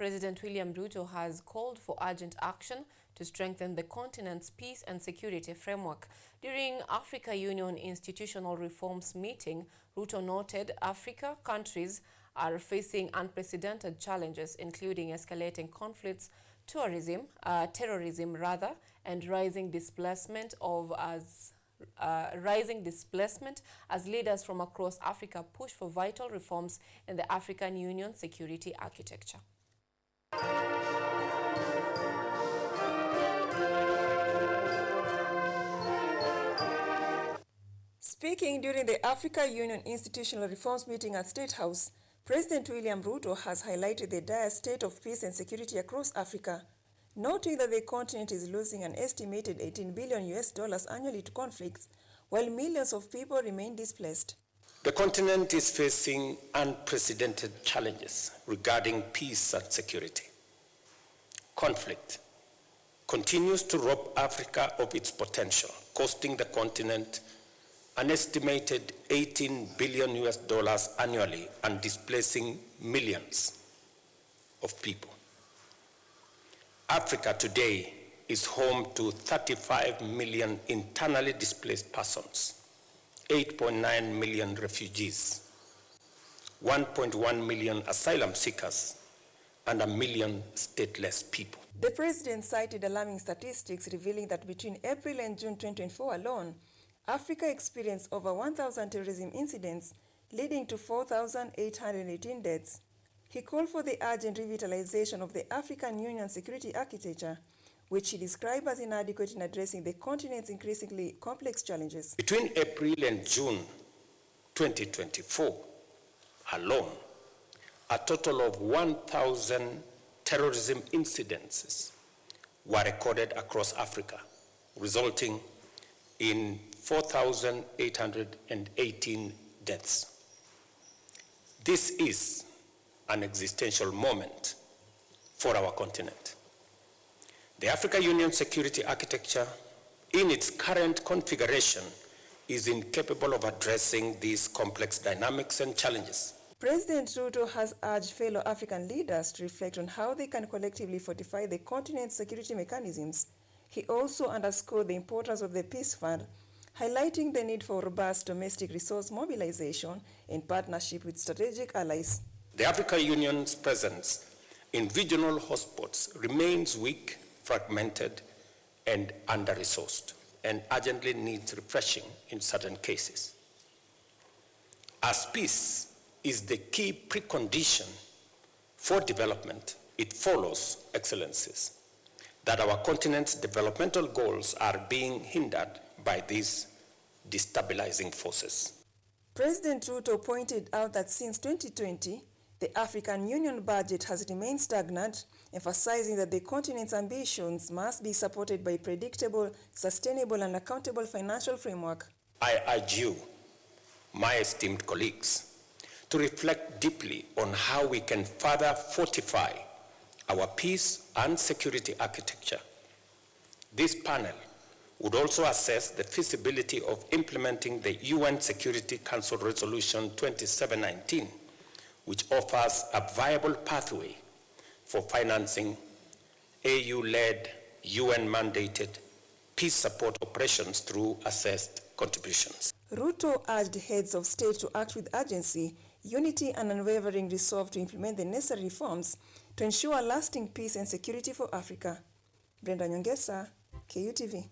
President William Ruto has called for urgent action to strengthen the continent's peace and security framework. During Africa Union Institutional Reforms meeting, Ruto noted Africa countries are facing unprecedented challenges, including escalating conflicts, terrorism, and rising displacement as leaders from across Africa push for vital reforms in the African Union security architecture. Speaking during the Africa Union Institutional Reforms meeting at State House, President William Ruto has highlighted the dire state of peace and security across Africa, noting that the continent is losing an estimated $18 billion annually to conflicts, while millions of people remain displaced. The continent is facing unprecedented challenges regarding peace and security. Conflict continues to rob Africa of its potential, costing the continent an estimated $18 billion annually and displacing millions of people. Africa today is home to 35 million internally displaced persons, 8.9 million refugees, 1.1 million asylum seekers, and 1 million stateless people. The president cited alarming statistics revealing that between April and June 2024 alone, Africa experienced over 1,000 terrorism incidents, leading to 4,818 deaths. He called for the urgent revitalization of the African Union security architecture, which he described as inadequate in addressing the continent's increasingly complex challenges. Between April and June 2024 alone, a total of 1,000 terrorism incidences were recorded across Africa, resulting in 4,818 deaths. This is an existential moment for our continent. The African Union security architecture, in its current configuration, is incapable of addressing these complex dynamics and challenges. President Ruto has urged fellow African leaders to reflect on how they can collectively fortify the continent's security mechanisms. He also underscored the importance of the Peace Fund, highlighting the need for robust domestic resource mobilization in partnership with strategic allies. The African Union's presence in regional hotspots remains weak, fragmented, and under-resourced, and urgently needs refreshing in certain cases. As peace is the key precondition for development, it follows, Excellencies, that our continent's developmental goals are being hindered by these destabilizing forces. President Ruto pointed out that since 2020, the African Union budget has remained stagnant, emphasizing that the continent's ambitions must be supported by a predictable, sustainable, and accountable financial framework. I urge you, my esteemed colleagues, to reflect deeply on how we can further fortify our peace and security architecture. This panel would also assess the feasibility of implementing the UN Security Council Resolution 2719, which offers a viable pathway for financing AU-led, UN-mandated peace support operations through assessed contributions. Ruto urged heads of state to act with urgency, unity, and unwavering resolve to implement the necessary reforms to ensure lasting peace and security for Africa. Brenda Nyongesa, KUTV.